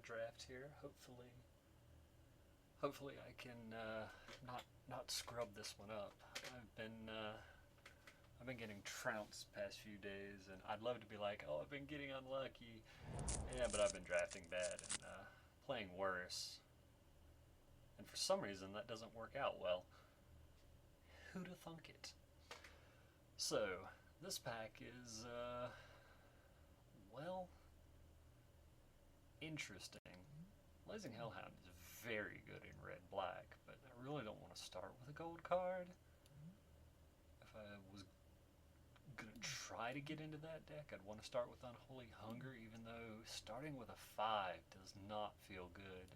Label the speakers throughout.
Speaker 1: draft here. Hopefully I can not scrub this one up. I've been getting trounced past few days, and I'd love to be like, oh, I've been getting unlucky. Yeah, but I've been drafting bad and playing worse. And for some reason, that doesn't work out well. Who'da thunk it? So, this pack is, well, interesting. Blazing Hellhound is very good in red-black, but I really don't want to start with a gold card. If I was going to try to get into that deck, I'd want to start with Unholy Hunger, even though starting with a 5 does not feel good.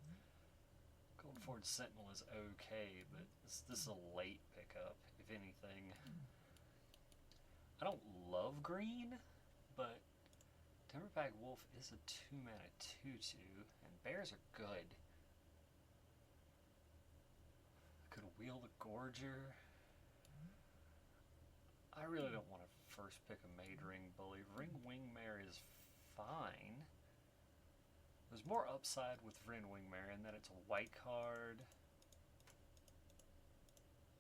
Speaker 1: Gold Forge Sentinel is okay, but this is a late pickup, if anything. I don't love green, but Timberpack Wolf is a 2-mana 2-2, and bears are good. I could wheel the Gorger. I really don't want to first pick a Made Ring Bully. Ring Wingmare is fine. There's more upside with Ring Wingmare in that it's a white card.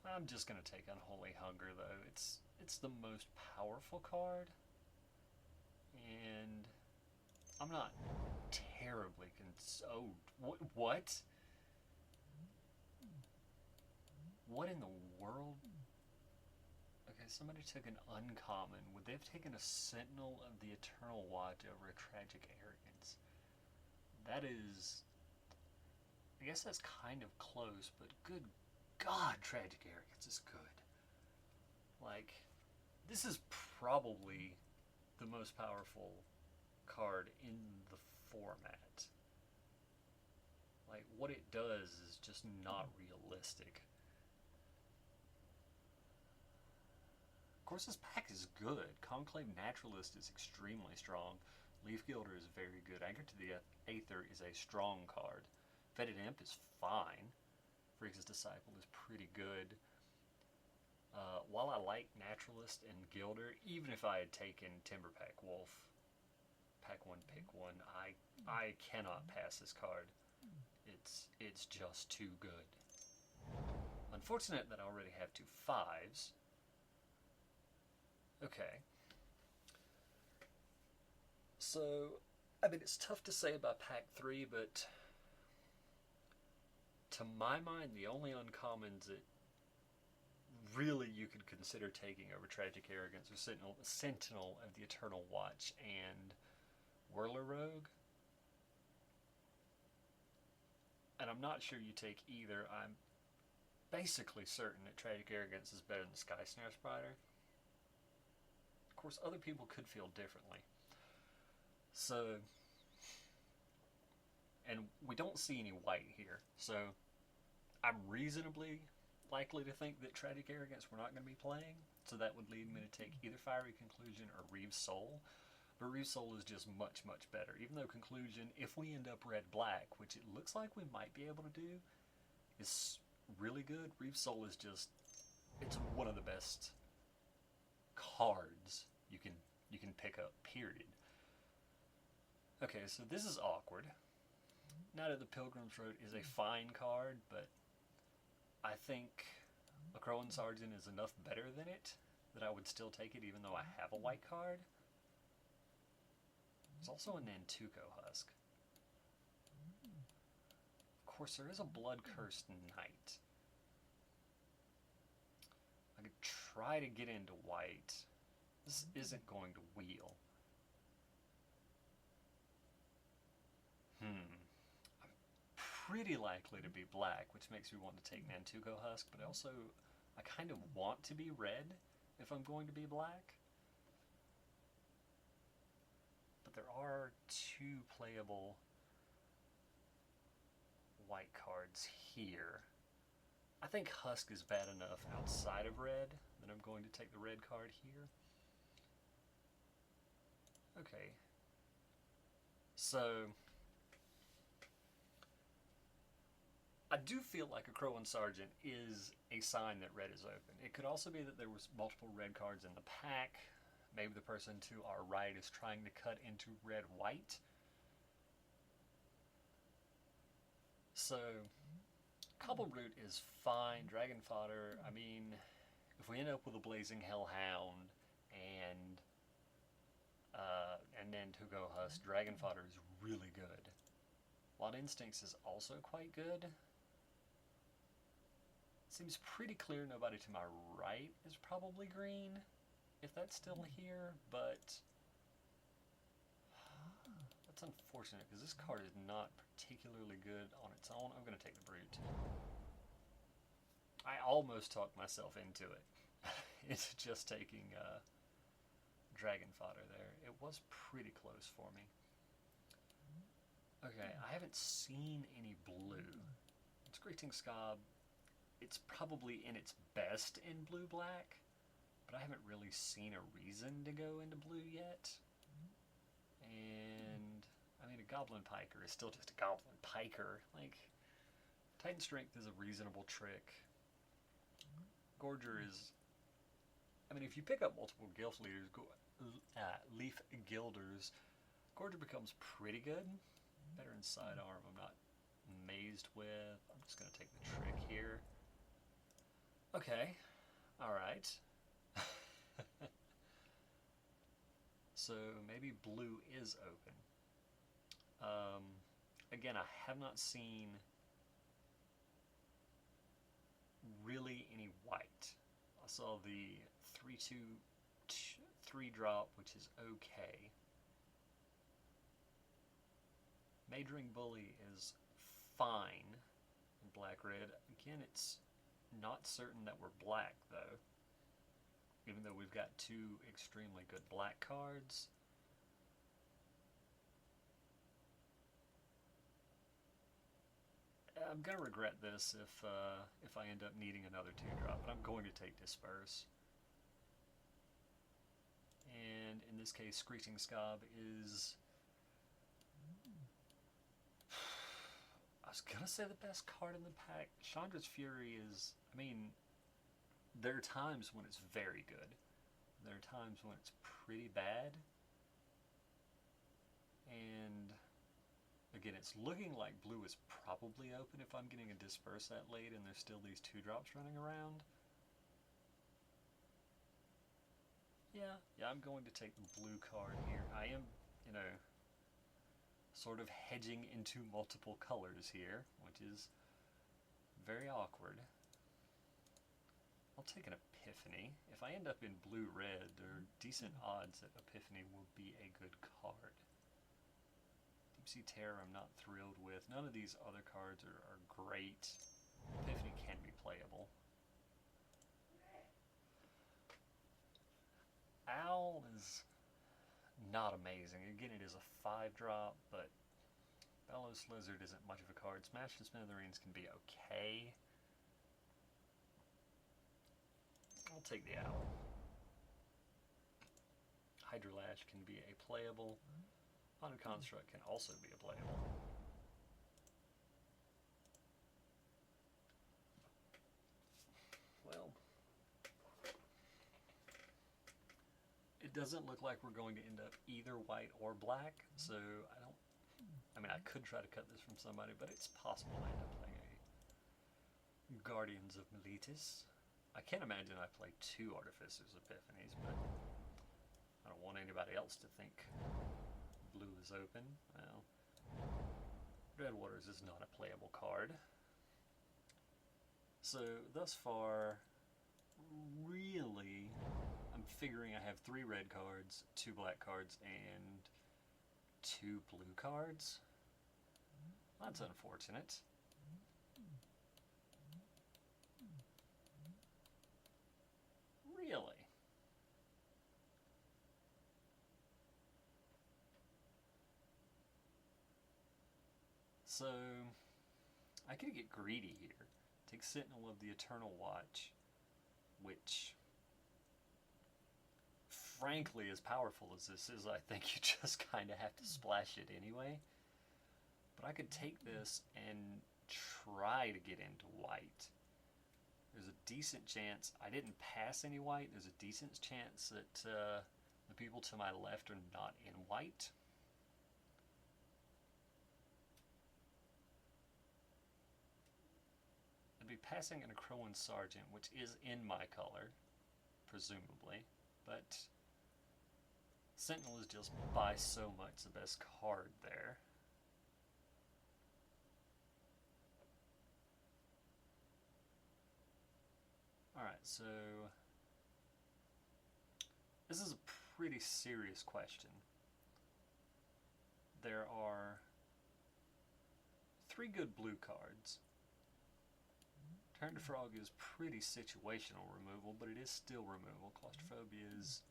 Speaker 1: I'm just going to take Unholy Hunger, though. It's the most powerful card, and I'm not terribly oh, what? What in the world? Okay, somebody took an uncommon. Would they have taken a Sentinel of the Eternal Watch over a Tragic Arrogance? That is... I guess that's kind of close, but good God, Tragic Arrogance is good. Like, this is probably the most powerful card in the format. Like, what it does is just not realistic. Of course, this pack is good. Conclave Naturalist is extremely strong. Leaf Gilder is very good. Anchor to the Aether is a strong card. Fetid Imp is fine. Freaks' Disciple is pretty good. While I like Naturalist and Gilder, even if I had taken Timberpack Wolf, pack one, pick one, I cannot pass this card. It's just too good. Unfortunate that I already have 2 5s. Okay. So, I mean, it's tough to say about pack 3, but to my mind, the only uncommons that really you could consider taking over Tragic Arrogance are Sentinel of the Eternal Watch and Whirler Rogue. And I'm not sure you take either. I'm basically certain that Tragic Arrogance is better than Sky Snare Spider. Of course, other people could feel differently. So, and we don't see any white here, so I'm reasonably likely to think that Tragic Arrogance we're not going to be playing, so that would lead me to take either Fiery Conclusion or Reeve's Soul. But Reeve's Soul is just much, much better, even though Conclusion, if we end up red-black, which it looks like we might be able to do, is really good. Reeve's Soul is just, it's one of the best cards you can pick up, period. Okay, so this is awkward. Knight of the Pilgrim's Road is a fine card, but I think a Crowan Sergeant is enough better than it that I would still take it even though I have a white card. There's also a Nantuko Husk. Of course, there is a Blood-Cursed Knight. I could try to get into white. This isn't going to wheel. I'm pretty likely to be black, which makes me want to take Nantuko Husk, but I kind of want to be red if I'm going to be black. But there are 2 playable white cards here. I think Husk is bad enough outside of red that I'm going to take the red card here. Okay. So, I do feel like a Crowan Sergeant is a sign that red is open. It could also be that there was multiple red cards in the pack. Maybe the person to our right is trying to cut into red-white. So, Cobble Root is fine. Dragon Fodder, I mean, if we end up with a Blazing Hellhound and then Tugo Husk, Dragon Fodder is really good. Lot Instincts is also quite good. Seems pretty clear nobody to my right is probably green, if that's still here, but that's unfortunate because this card is not particularly good on its own. I'm going to take the Brute. I almost talked myself into it. It's just taking Dragon Fodder there. It was pretty close for me. Okay, I haven't seen any blue. It's Greeting Scob. It's probably in its best in blue-black, but I haven't really seen a reason to go into blue yet. And, I mean, a Goblin Piker is still just a Goblin Piker. Like, Titan Strength is a reasonable trick. Gorger is... I mean, if you pick up multiple Guild Leaders, Leaf Guilders, Gorger becomes pretty good. Better in sidearm, I'm not amazed with. I'm just going to take the trick here. Okay, alright. So maybe blue is open. Again, I have not seen really any white. I saw the 3/2 3-drop, which is okay. Majoring Bully is fine in black-red. Again, it's not certain that we're black, though. Even though we've got two extremely good black cards. I'm going to regret this if I end up needing another 2-drop, but I'm going to take Disperse. And in this case, Screeching Scob is... I was going to say the best card in the pack. Chandra's Fury is... I mean, there are times when it's very good. There are times when it's pretty bad. And... again, it's looking like blue is probably open if I'm getting a Disperse that late and there's still these 2-drops running around. Yeah, I'm going to take the blue card here. I am, sort of hedging into multiple colors here, which is very awkward. I'll take an Epiphany. If I end up in blue-red, there are decent odds that Epiphany will be a good card. Deep Sea Terror I'm not thrilled with. None of these other cards are great. Epiphany can be playable. Owl is not amazing. Again, it is a 5-drop, but Bellows Lizard isn't much of a card. Smash and Smithereens can be okay. I'll take the Owl. Hydrolash can be a playable. Auto Construct can also be a playable. Well, it doesn't look like we're going to end up either white or black, so I mean, I could try to cut this from somebody, but it's possible I end up playing a Guardians of Meletis. I can't imagine I play 2 Artificers Epiphanies, but I don't want anybody else to think blue is open. Well, Red Waters is not a playable card. So, thus far, really, I'm figuring I have 3 red cards, 2 black cards, and 2 blue cards. That's unfortunate. Really? So, I could get greedy here. Take Sentinel of the Eternal Watch, which, frankly, as powerful as this is, I think you just kind of have to splash it anyway. But I could take this and try to get into white. There's a decent chance, I didn't pass any white, there's a decent chance that the people to my left are not in white. be passing in a Crowan Sergeant, which is in my color, presumably, but Sentinel is just by so much the best card there. Alright, so this is a pretty serious question. There are 3 good blue cards. Turn to Frog is pretty situational removal, but it is still removal. Claustrophobia is...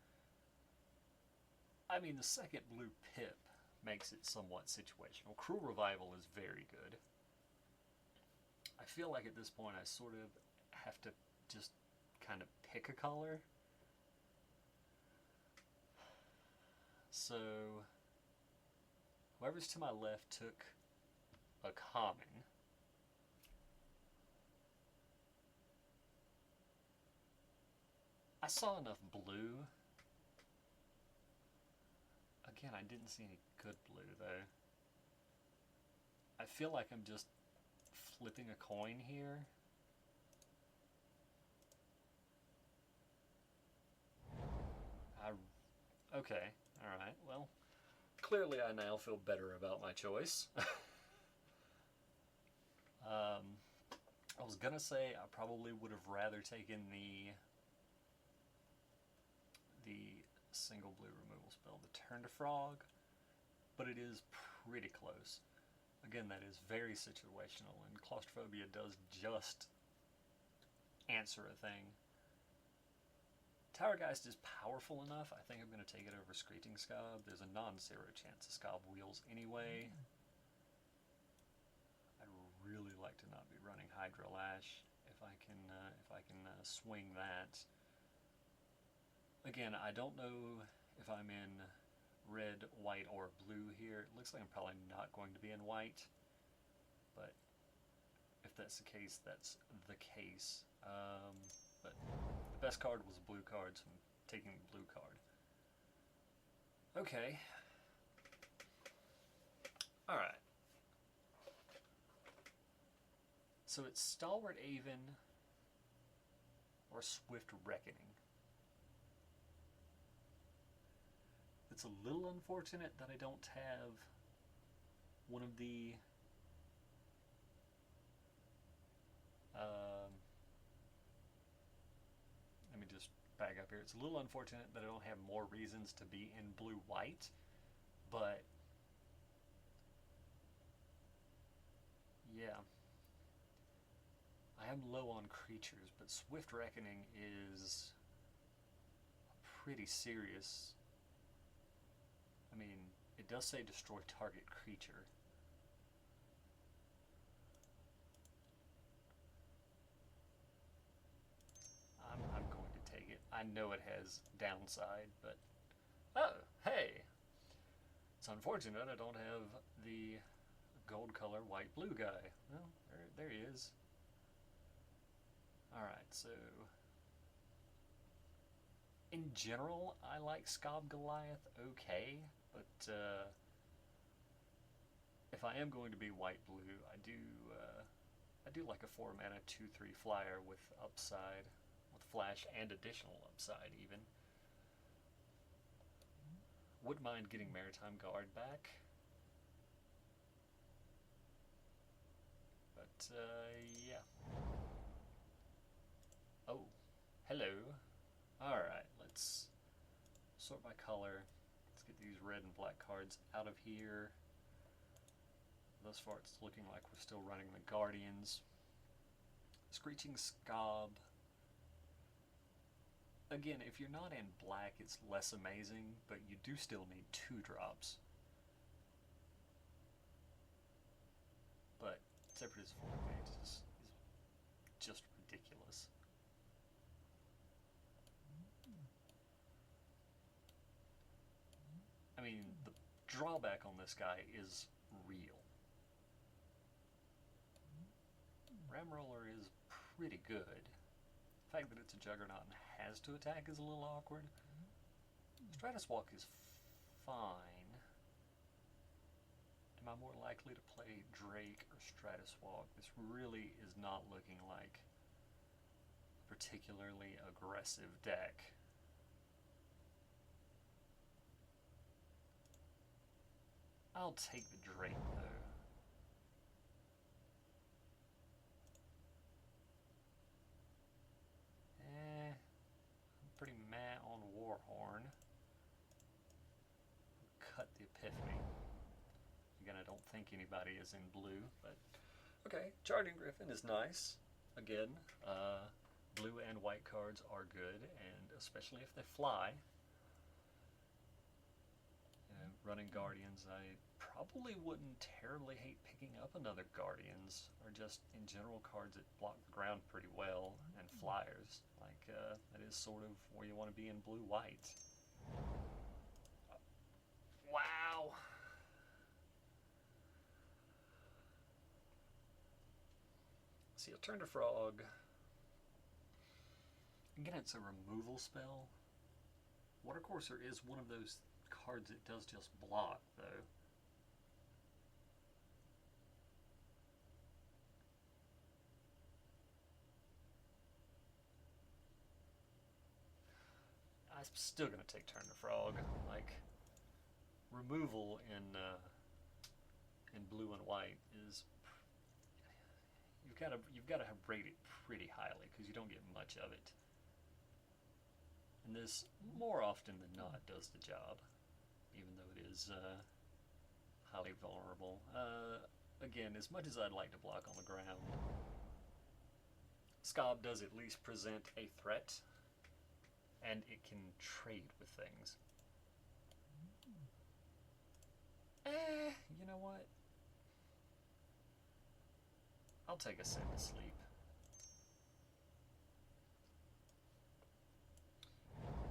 Speaker 1: I mean, the second blue pip makes it somewhat situational. Cruel Revival is very good. I feel like at this point I sort of have to just kind of pick a color. So, whoever's to my left took a common. I saw enough blue. Again, I didn't see any good blue, though. I feel like I'm just flipping a coin here. Okay, alright, well, clearly I now feel better about my choice. I was gonna say I probably would have rather taken the single blue removal spell, the Turn to Frog, but it is pretty close. Again, that is very situational, and Claustrophobia does just answer a thing. Towergeist is powerful enough. I think I'm going to take it over Screeching Scob. There's a non-zero chance of Scob wheels anyway. I'd really like to not be running Hydra Lash if I can swing that. Again, I don't know if I'm in red, white, or blue here. It looks like I'm probably not going to be in white, but if that's the case, that's the case. But the best card was a blue card, so I'm taking the blue card. Okay. Alright. So it's Stalwart Aven or Swift Reckoning. It's a little unfortunate that I don't have one of the let me just back up here. It's a little unfortunate that I don't have more reasons to be in blue-white, but yeah. I am low on creatures, but Swift Reckoning is pretty serious. I mean, it does say destroy target creature. I'm going to take it. I know it has downside, but... Oh, hey! It's unfortunate I don't have the gold color white-blue guy. Well, there he is. Alright, so... In general, I like Scob Goliath okay, but if I am going to be white-blue, I do like a 4-mana 2/3 flyer with upside, with flash and additional upside even. Wouldn't mind getting Maritime Guard back. But, yeah. Oh, hello. Alright, let's sort by color. Let's get these red and black cards out of here. Thus far it's looking like we're still running the Guardians. Screeching Scob. Again, if you're not in black, it's less amazing, but you do still need 2 drops. But Separatist Vortex is just ridiculous. I mean, the drawback on this guy is real. Ramroller is pretty good. The fact that it's a Juggernaut and has to attack is a little awkward. Stratus Walk is fine. Am I more likely to play Drake or Stratus Walk? This really is not looking like a particularly aggressive deck. I'll take the Drake though. I'm pretty mad on Warhorn. Cut the Epiphany. Again, I don't think anybody is in blue, but okay. Charging Griffin is nice. Again, blue and white cards are good, and especially if they fly. Running Guardians, I probably wouldn't terribly hate picking up another Guardians, or just in general cards that block the ground pretty well, and flyers. Like, that is sort of where you want to be in blue-white. Wow! See, a Turn to Frog. Again, it's a removal spell. Watercourser is one of those cards that does just block, though. I'm still gonna take Turn to Frog. Like, removal in blue and white is you've got to have rated pretty highly because you don't get much of it. And this, more often than not, does the job, even though it is highly vulnerable. Again, as much as I'd like to block on the ground, Scob does at least present a threat, and it can trade with things. You know what? I'll take a Send to Sleep.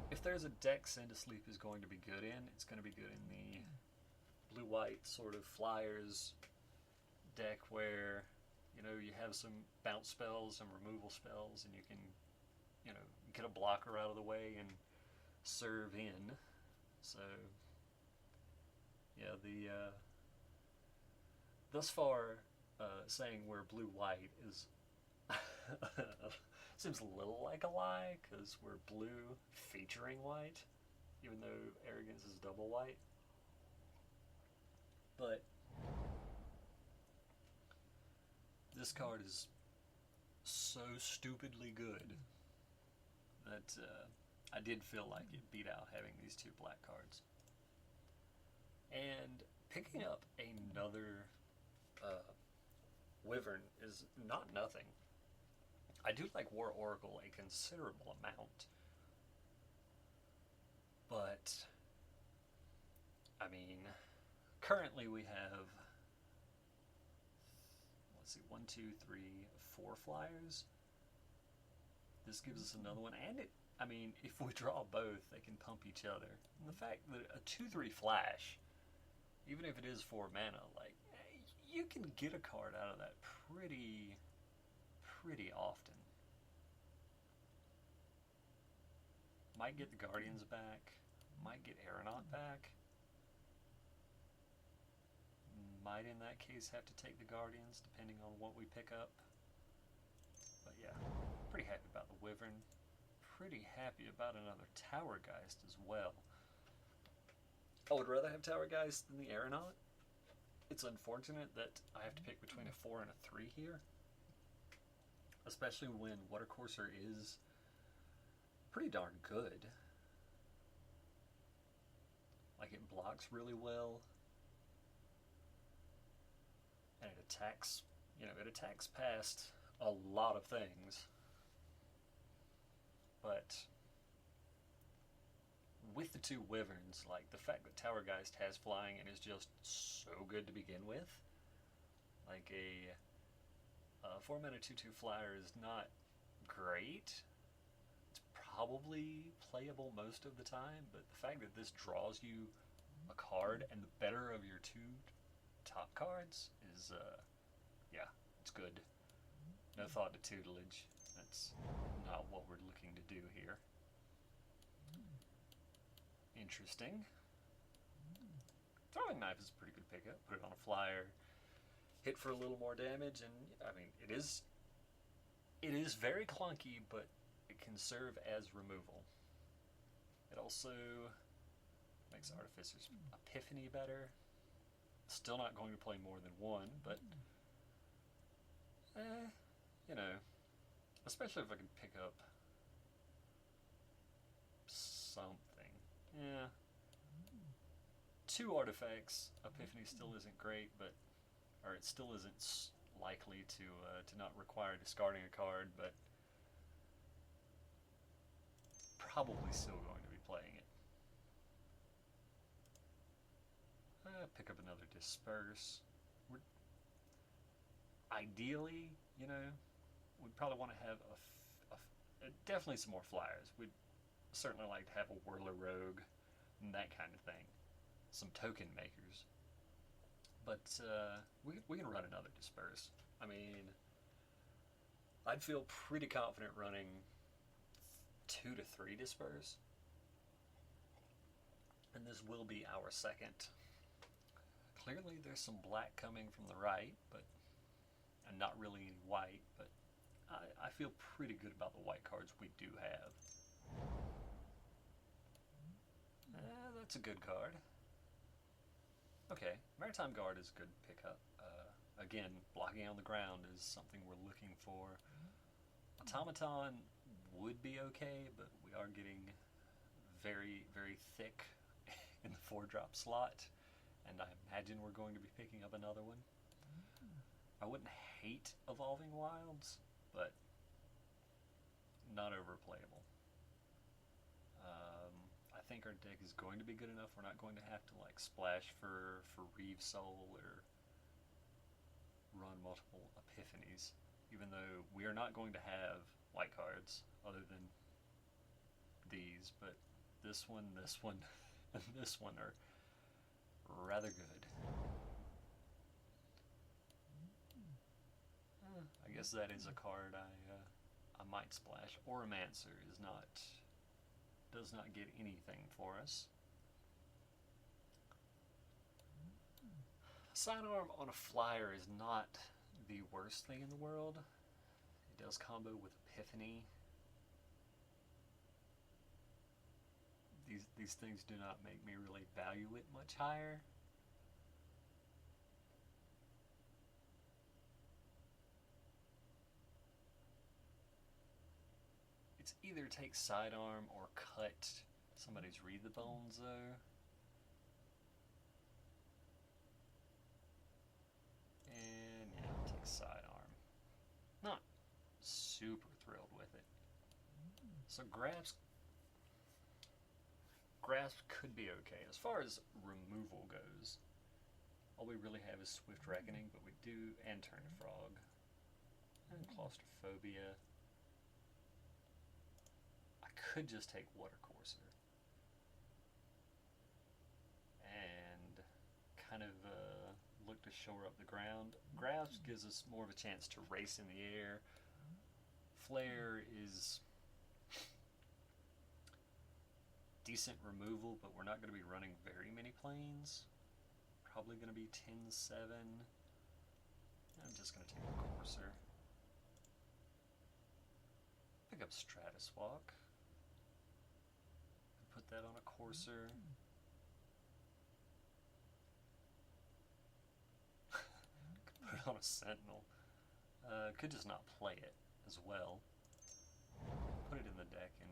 Speaker 1: If there's a deck Send to Sleep is going to be good in, it's going to be good in the blue-white sort of flyers deck where, you know, you have some bounce spells and removal spells, and you can, you know, get a blocker out of the way and serve in. So, yeah, the thus far, saying we're blue-white is seems a little like a lie, because we're blue featuring white, even though Arrogance is double white. But this card is so stupidly good that I did feel like it beat out having these two black cards. And picking up another Wyvern is not nothing. I do like War Oracle a considerable amount, but I mean, currently we have, let's see, 1, 2, 3, 4 flyers. This gives us another one, and it, I mean, if we draw both, they can pump each other. And the fact that a 2/3 flash, even if it is 4 mana, like, you can get a card out of that pretty often. Might get the Guardians back, might get Aeronaut back. Might in that case have to take the Guardians depending on what we pick up. But yeah, pretty happy about the Wyvern. Pretty happy about another Towergeist as well. I would rather have Towergeist than the Aeronaut. It's unfortunate that I have to pick between a 4 and a 3 here, especially when Watercourser is pretty darn good. Like, it blocks really well, and it attacks, you know, it attacks past a lot of things. But with the two Wyverns, like, the fact that Towergeist has flying and is just so good to begin with, like, a 4 mana 2/2 flyer is not great. It's probably playable most of the time, but the fact that this draws you a card and the better of your two top cards is, yeah, it's good. No thought to tutelage. That's not what we're looking to do here. Interesting. Throw Throwing knife is a pretty good pickup. Put it on a flyer, hit for a little more damage, and I mean it is very clunky, but it can serve as removal. It also makes Artificer's Epiphany better. Still not going to play more than one, but you know, especially if I can pick up something. Yeah. 2 artifacts. Epiphany still isn't great, but it still isn't likely to not require discarding a card, but probably still going to be playing it. Pick up another Disperse. Ideally, you know, we'd probably want to have definitely some more flyers. We'd certainly like to have a Whirler Rogue and that kind of thing. Some token makers. But we can run another Disperse. I mean, I'd feel pretty confident running 2 to 3 Disperse. And this will be our second. Clearly there's some black coming from the right, and not really any white, but I feel pretty good about the white cards we do have. That's a good card. Okay, Maritime Guard is a good pickup. Again, blocking on the ground is something we're looking for. Automaton would be okay, but we are getting very, very thick in the 4-drop slot, and I imagine we're going to be picking up another one. I wouldn't hate Evolving Wilds, but not overplayable. I think our deck is going to be good enough. We're not going to have to like splash for Reeve Soul or run multiple Epiphanies, even though we are not going to have white cards other than these, but this one, and this one are rather good. I guess that is a card I might splash. Oromancer does not get anything for us. Sidearm on a flyer is not the worst thing in the world. It does combo with Epiphany. These things do not make me really value it much higher. It's either take sidearm or cut somebody's Read the Bones, though. And yeah, I'll take sidearm. Not super thrilled with it. So Grasp could be okay. As far as removal goes, all we really have is Swift Reckoning, but we do, and Turn to Frog. And Claustrophobia. I could just take Water Courser. And kind of look to shore up the ground. Grasp gives us more of a chance to race in the air. Flare is decent removal, but we're not going to be running very many planes. Probably going to be 10-7. I'm just going to take the Courser. Pick up Stratus Walk. Put that on a Courser. Put it on a Sentinel. Could just not play it as well. Put it in the deck and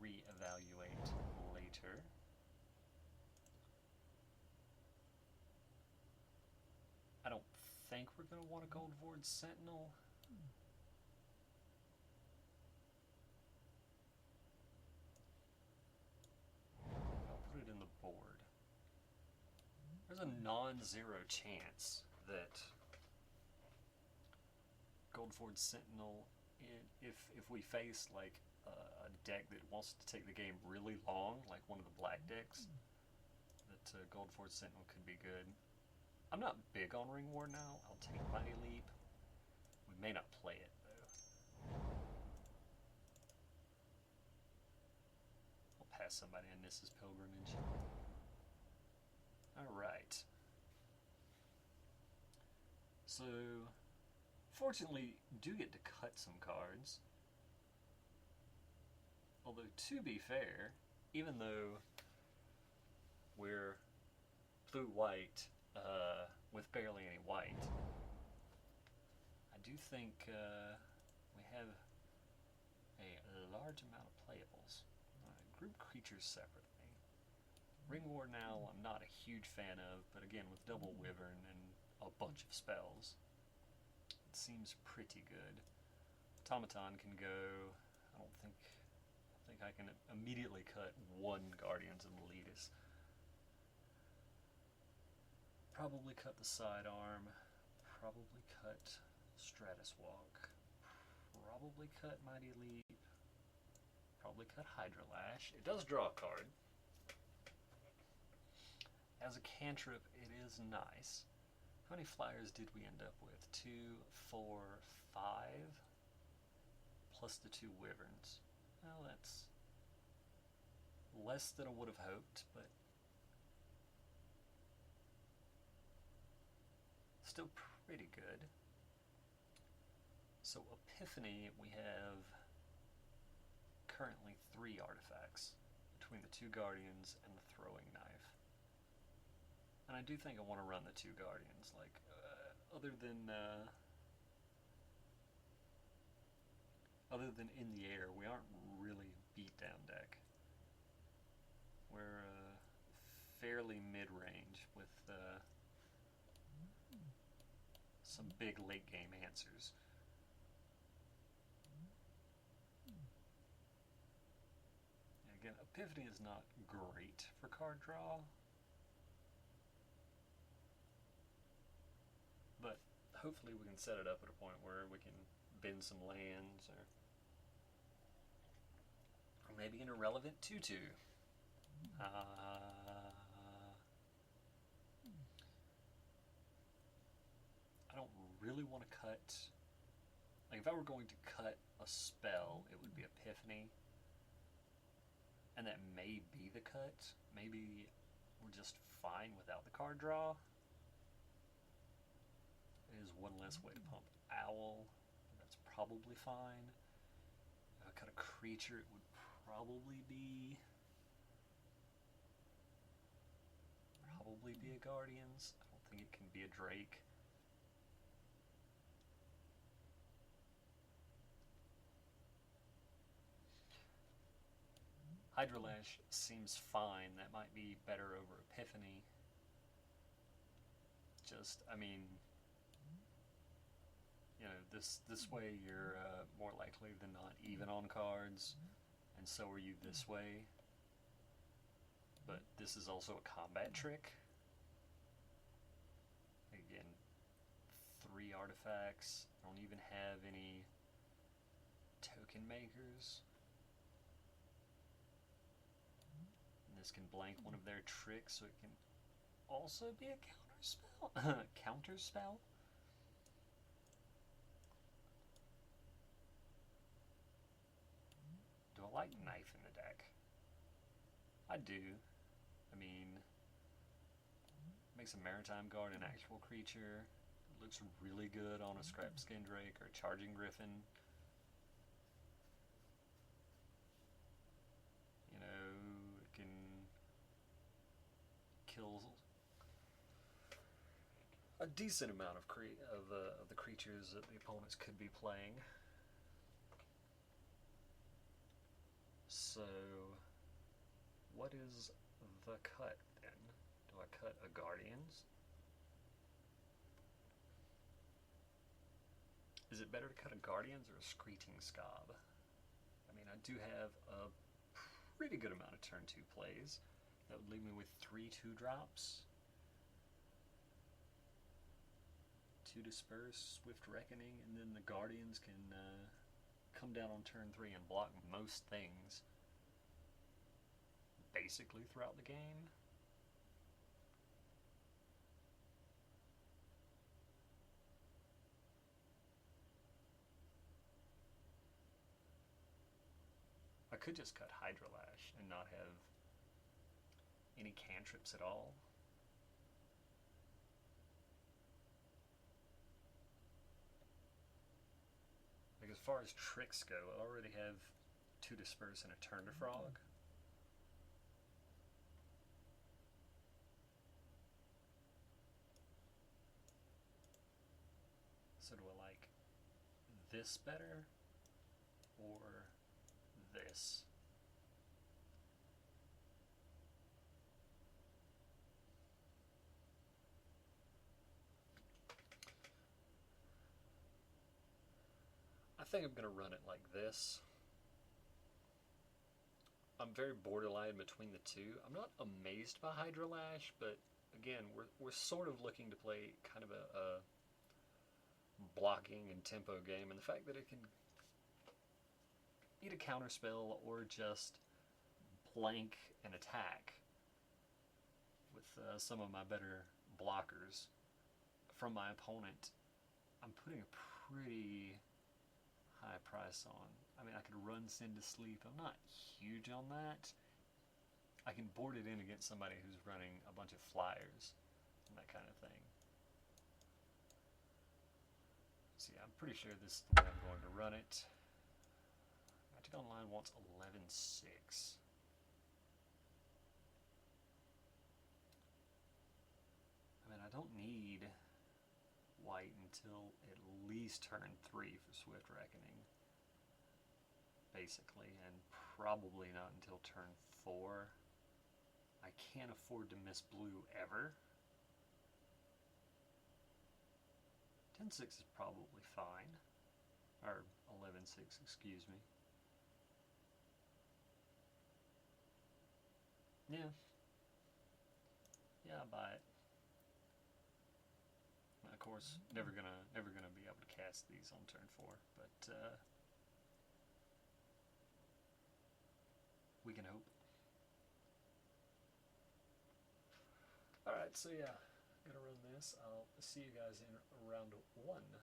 Speaker 1: reevaluate later. I don't think we're going to want a Gold Void Sentinel. I'll put it in the board. There's a non-zero chance that Gold Void Sentinel, if we face like a deck that wants to take the game really long, like one of the black decks, that Gold Forge Sentinel could be good. I'm not big on Ring War now. I'll take Mighty Leap. We may not play it, though. I'll pass somebody on Nissa's Pilgrimage. So, fortunately, do get to cut some cards. Although, to be fair, even though we're blue-white with barely any white, I do think we have a large amount of playables. Group creatures separately. Ring Ward now I'm not a huge fan of, but again with double Wyvern and a bunch of spells, it seems pretty good. Automaton can go. I don't think I can immediately cut one Guardians of Meletus. Probably cut the sidearm. Probably cut Stratus Walk. Probably cut Mighty Leap. Probably cut Hydra Lash. It does draw a card. As a cantrip, it is nice. How many flyers did we end up with? 2, 4, 5, plus the 2 Wyverns. Well, that's less than I would have hoped, but still pretty good. So Epiphany, we have currently 3 artifacts between the 2 Guardians and the Throwing Knife. And I do think I want to run the 2 Guardians. Like, other than in the air, we aren't really a beat-down deck. We're fairly mid-range with some big late-game answers. And again, Epiphany is not great for card draw, but hopefully we can set it up at a point where we can bend some lands, or maybe an irrelevant 2/2. I don't really want to cut. Like, if I were going to cut a spell, it would be Epiphany. And that may be the cut. Maybe we're just fine without the card draw. It is one less way to pump Owl. That's probably fine. If I cut a creature, it would probably be a Guardians. I don't think it can be a Drake. Hydra Lash seems fine. That might be better over Epiphany. Just, I mean, you know, this way you're more likely than not even on cards, and so are you this way. But this is also a combat trick. Again, 3 artifacts. I don't even have any token makers. And this can blank one of their tricks, so it can also be a counter spell. Counter spell? Do I like Knife in the deck? I do. I mean, makes a Maritime Guard an actual creature. It looks really good on a Scrap Skin Drake or a Charging Griffin. You know, it can kill a decent amount of the creatures that the opponents could be playing. So, what is the cut then? Do I cut a Guardians? Is it better to cut a Guardians or a Screeching Scob? I mean, I do have a pretty good amount of turn 2 plays. That would leave me with 3 2-drops. 2 Disperse, Swift Reckoning, and then the Guardians can come down on turn 3 and block most things basically throughout the game. I could just cut Hydra Lash and not have any cantrips at all. as far as tricks go, I already have 2 Disperse and a Turn to Frog. So do I like this better or this? I think I'm going to run it like this. I'm very borderline between the two. I'm not amazed by Hydrolash, but again, we're sort of looking to play kind of a blocking and tempo game, and the fact that it can eat a counterspell or just blank and attack with some of my better blockers from my opponent, I'm putting a pretty high price on. I mean, I could run Send to Sleep. I'm not huge on that. I can board it in against somebody who's running a bunch of flyers and that kind of thing. So yeah, I'm pretty sure this is the way I'm going to run it. Magic Online wants 11-6. I mean, I don't need white until at least turn 3 for Swift Reckoning, basically, and probably not until turn 4. I can't afford to miss blue ever. 10-6 is probably fine, or 11-6, excuse me. Yeah. Yeah, I buy it. Of course, never gonna be able to cast these on turn 4, but we can hope. Alright, so yeah, I'm gonna run this. I'll see you guys in round 1.